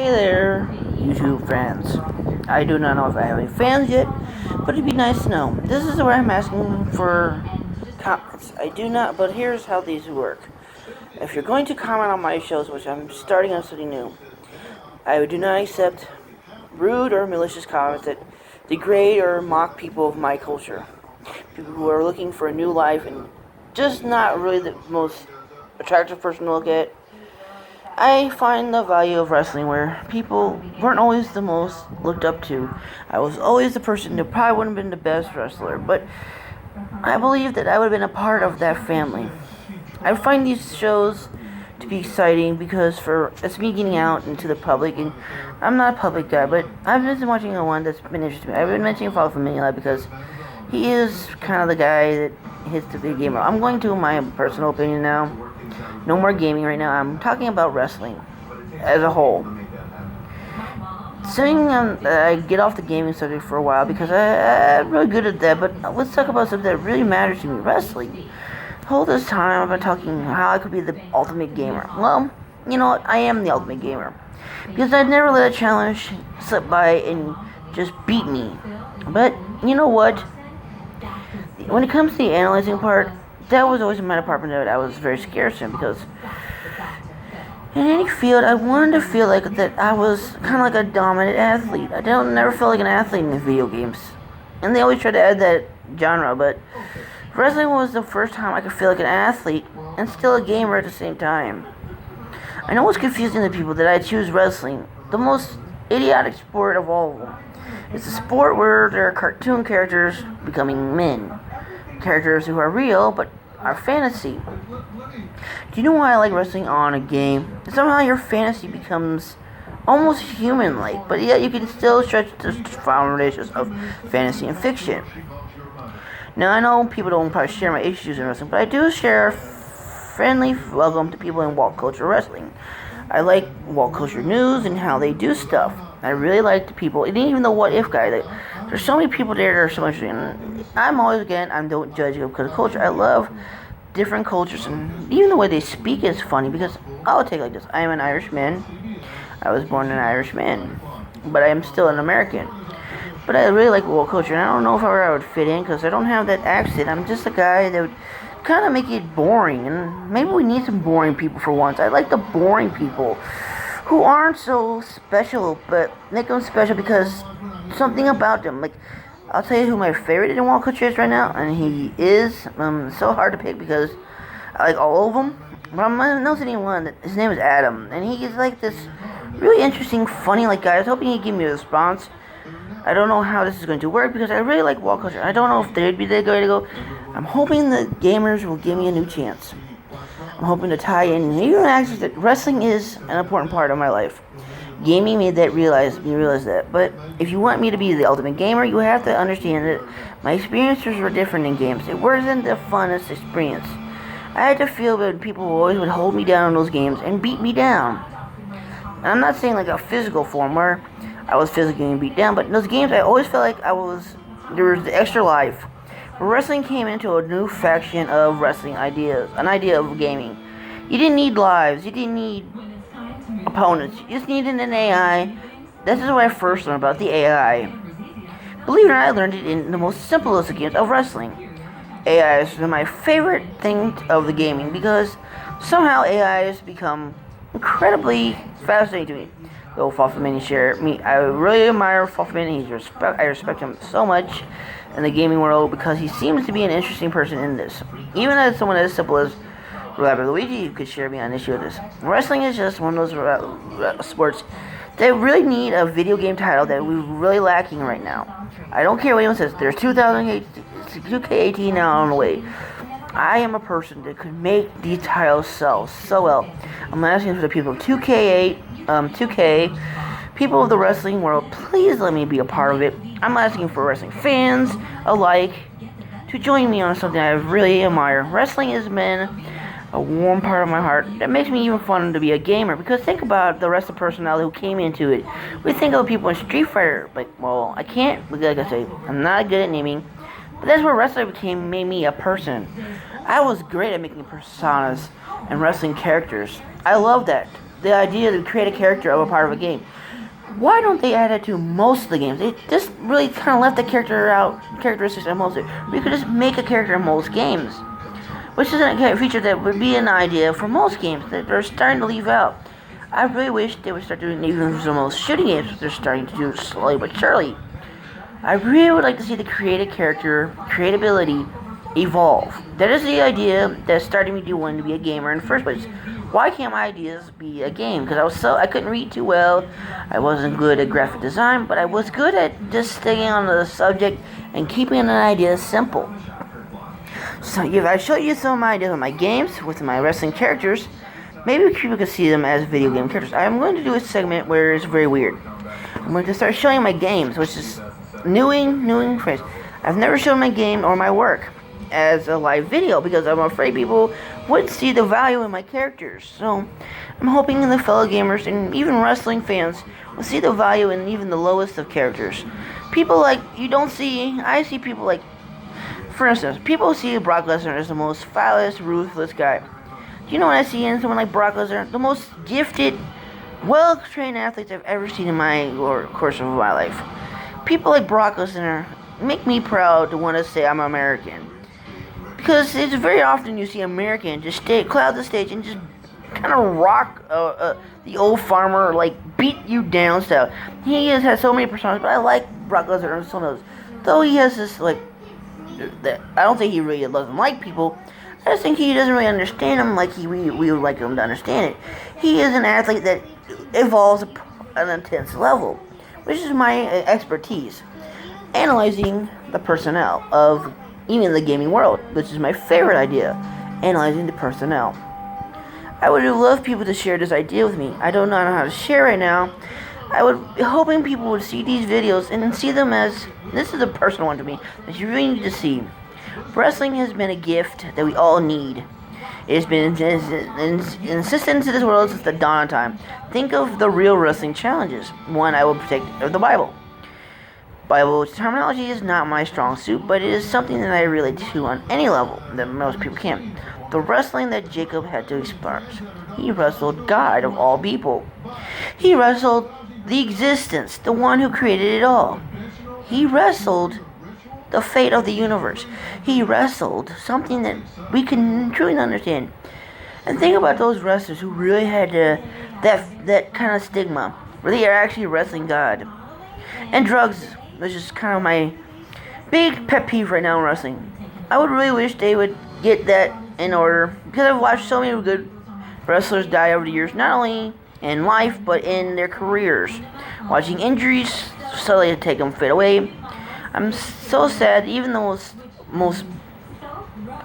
Hey there, YouTube fans. I do not know if I have any fans yet, but it'd be nice to know. This is where I'm asking for comments. I do not, but here's how these work. If you're going to comment on my shows, which I'm starting on something new, I do not accept rude or malicious comments that degrade or mock people of my culture. People who are looking for a new life and just not really the most attractive person to look at. I find the value of wrestling where people weren't always the most looked up to. I was always the person that probably wouldn't have been the best wrestler, but I believe that I would have been a part of that family. I find these shows to be exciting because it's me getting out into the public, and I'm not a public guy, but I've been watching the one that's been interesting to me. I've been mentioning Father Familia because he is kind of the guy that hits the big gamer. I'm going to my personal opinion now. No more gaming right now. I'm talking about wrestling as a whole. Saying I get off the gaming subject for a while because I'm really good at that, but let's talk about something that really matters to me, wrestling. All this time I've been talking how I could be the ultimate gamer. Well, you know what? I am the ultimate gamer. Because I'd never let a challenge slip by and just beat me. But, you know what? When it comes to the analyzing part, that was always my department that I was very scared of because in any field I wanted to feel like that I was kind of like a dominant athlete. I never felt like an athlete in the video games, and they always try to add that genre, but wrestling was the first time I could feel like an athlete and still a gamer at the same time. I know it's confusing to people that I choose wrestling, the most idiotic sport of all of them. It's a sport where there are cartoon characters becoming men. Characters who are real but are fantasy. Do you know why I like wrestling on a game? Somehow your fantasy becomes almost human-like, but yet you can still stretch the foundations of fantasy and fiction. Now I know people don't probably share my issues in wrestling, but I do share a friendly welcome to people in walk culture wrestling. I like walk culture news and how they do stuff. I really like the people, and even the what if guy. There's so many people there that are so interesting. And I'm always, again, I don't judge it because of culture. I love different cultures, and even the way they speak is funny because I'll take it like this. I am an Irishman. I was born an Irishman, but I am still an American. But I really like world culture, and I don't know if I would fit in because I don't have that accent. I'm just a guy that would kind of make it boring, and maybe we need some boring people for once. I like the boring people who aren't so special, but make them special because something about them. Like, I'll tell you who my favorite in walk culture is right now, and he is so hard to pick because I like all of them. But I'm not noticing one. His name is Adam, and he is like this really interesting, funny like guy. I was hoping he'd give me a response. I don't know how this is going to work because I really like walk culture. I don't know if they'd be the way to go. I'm hoping the gamers will give me a new chance. I'm hoping to tie in even actually that wrestling is an important part of my life. Gaming made me realize that. But if you want me to be the ultimate gamer, you have to understand that my experiences were different in games. It wasn't the funnest experience. I had to feel that people always would hold me down in those games and beat me down. And I'm not saying like a physical form where I was physically beat down, but in those games I always felt like there was the extra life. Wrestling came into a new faction of wrestling ideas, an idea of gaming. You didn't need lives, you didn't need opponents, you just needed an AI. This is what I first learned about the AI. Believe it or not, I learned it in the most simplest of games of wrestling. AI is my favorite thing of the gaming because somehow AI has become incredibly fascinating to me. Go Fofferman share me. I really admire Fofferman. I respect him so much in the gaming world because he seems to be an interesting person in this. Even as someone as simple as Robert Luigi could share me on an issue of this. Wrestling is just one of those sports that really need a video game title that we're really lacking right now. I don't care what anyone says. There's 2K18 now on the way. I am a person that could make these titles sell so well. I'm asking for the people of 2K, people of the wrestling world, please let me be a part of it. I'm asking for wrestling fans alike to join me on something I really admire. Wrestling has been a warm part of my heart that makes me even fun to be a gamer because think about the rest of the personality who came into it. We think of people in Street Fighter, like, well, I can't, like I say, I'm not good at naming. But that's where wrestling made me a person. I was great at making personas and wrestling characters. I love that. the idea to create a character of a part of a game. Why don't they add it to most of the games? They just really kind of left the characteristics of most of it. We could just make a character in most games, which is a feature that would be an idea for most games that they're starting to leave out. I really wish they would start doing even for most shooting games, but they're starting to do it slowly but surely. I really would like to see the creative character, creatability, evolve. That is the idea that started me to want to be a gamer in the first place. Why can't my ideas be a game? Because I couldn't read too well. I wasn't good at graphic design, but I was good at just staying on the subject and keeping an idea simple. So if I show you some of my ideas of my games with my wrestling characters, maybe people can see them as video game characters. I'm going to do a segment where it's very weird. I'm going to start showing my games, which is new phrase. I've never shown my game or my work as a live video because I'm afraid people wouldn't see the value in my characters. So I'm hoping the fellow gamers and even wrestling fans will see the value in even the lowest of characters. I see people like, for instance, people see Brock Lesnar as the most phallus, ruthless guy. Do you know what I see in someone like Brock Lesnar? The most gifted, well-trained athletes I've ever seen in my course of my life. People like Brock Lesnar make me proud to want to say I'm American. Because it's very often you see Americans just cloud the stage and just kind of rock the old farmer, like beat you down style. He has so many personas, but I like Brock Lesnar on some of those. Though he has this I don't think he really doesn't like people. I just think he doesn't really understand them like we would like him to understand it. He is an athlete that evolves at an intense level, which is my expertise. Analyzing the personnel of even the gaming world, which is my favorite idea, analyzing the personnel. I would have loved people to share this idea with me. I don't know how to share right now. I would be hoping people would see these videos and see them as, this is a personal one to me, that you really need to see. Wrestling has been a gift that we all need. It has been insisted into this world since the dawn of time. Think of the real wrestling challenges. One I will protect of the Bible. Bible terminology is not my strong suit, but it is something that I relate to on any level that most people can. The wrestling that Jacob had to experience. He wrestled God of all people. He wrestled the existence, the one who created it all. He wrestled the fate of the universe. He wrestled something that we can truly understand. And think about those wrestlers who really had that kind of stigma, where they are actually wrestling God. And drugs, which is kind of my big pet peeve right now in wrestling. I would really wish they would get that in order, because I've watched so many good wrestlers die over the years, not only in life, but in their careers. Watching injuries slowly take them fade away. I'm so sad, even the most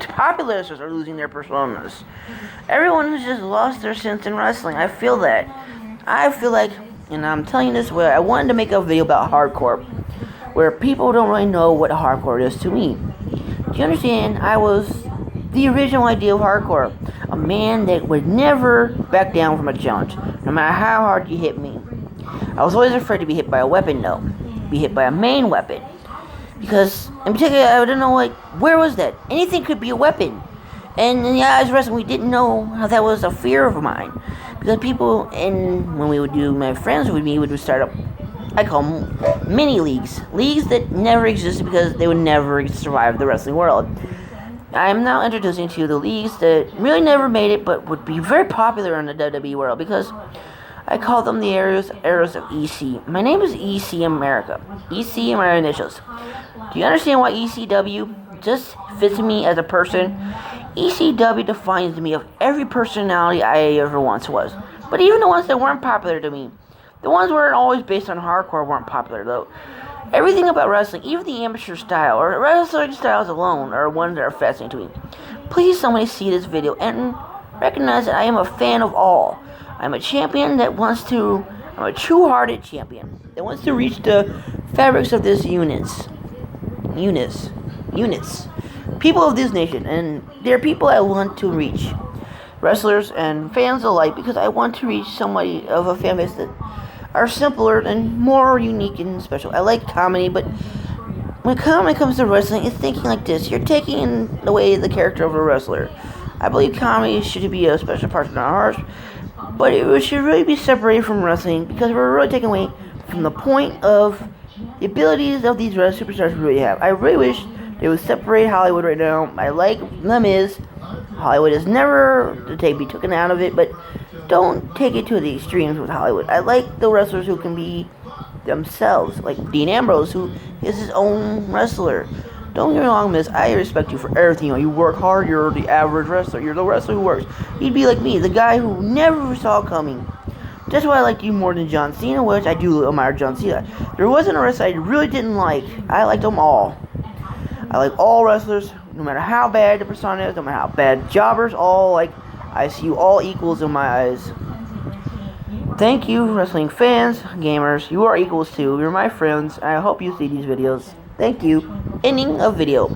popular wrestlers are losing their personas. Everyone has just lost their sense in wrestling. I feel that. I feel like, and I'm telling you this way, I wanted to make a video about hardcore, where people don't really know what hardcore is to me. Do you understand? I was the original idea of hardcore. A man that would never back down from a challenge, no matter how hard you hit me. I was always afraid to be hit by a weapon, though. Be hit by a main weapon. Because, in particular, I didn't know, where was that? Anything could be a weapon. And in the eyes of wrestling, we didn't know how that was a fear of mine. Because people, when we would do, my friends with me would start up, I call them mini leagues. Leagues that never existed because they would never survive the wrestling world. I am now introducing to you the leagues that really never made it, but would be very popular in the WWE world, because I call them the eras of EC. My name is EC America. EC are my initials. Do you understand why ECW just fits me as a person? ECW defines me of every personality I ever once was. But even the ones that weren't popular to me, the ones that weren't always based on hardcore, weren't popular though. Everything about wrestling, even the amateur style or wrestling styles alone, are ones that are fascinating to me. Please somebody see this video and recognize that I am a fan of all. I'm a champion I'm a true-hearted champion that wants to reach the fabrics of this units. People of this nation, and they're people I want to reach. Wrestlers and fans alike, because I want to reach somebody of a fan base that are simpler and more unique and special. I like comedy, but when comedy comes to wrestling, it's thinking like this. You're taking away the character of a wrestler. I believe comedy should be a special part of our hearts, But it should really be separated from wrestling because we're really taking away from the point of the abilities of these superstars really have. I really wish they would separate Hollywood right now. I like The Miz. Hollywood is never to be taken out of it, but don't take it to the extremes with Hollywood. I like the wrestlers who can be themselves, like Dean Ambrose, who is his own wrestler. Don't get me wrong, Miz. I respect you for everything. You work hard. You're the average wrestler. You're the wrestler who works. You'd be like me, the guy who never saw it coming. That's why I like you more than John Cena, which I do admire John Cena. There wasn't a wrestler I really didn't like. I liked them all. I like all wrestlers, no matter how bad the persona is, no matter how bad jobbers, I see you all equals in my eyes. Thank you, wrestling fans, gamers. You are equals too. You're my friends. I hope you see these videos. Thank you. Ending of video.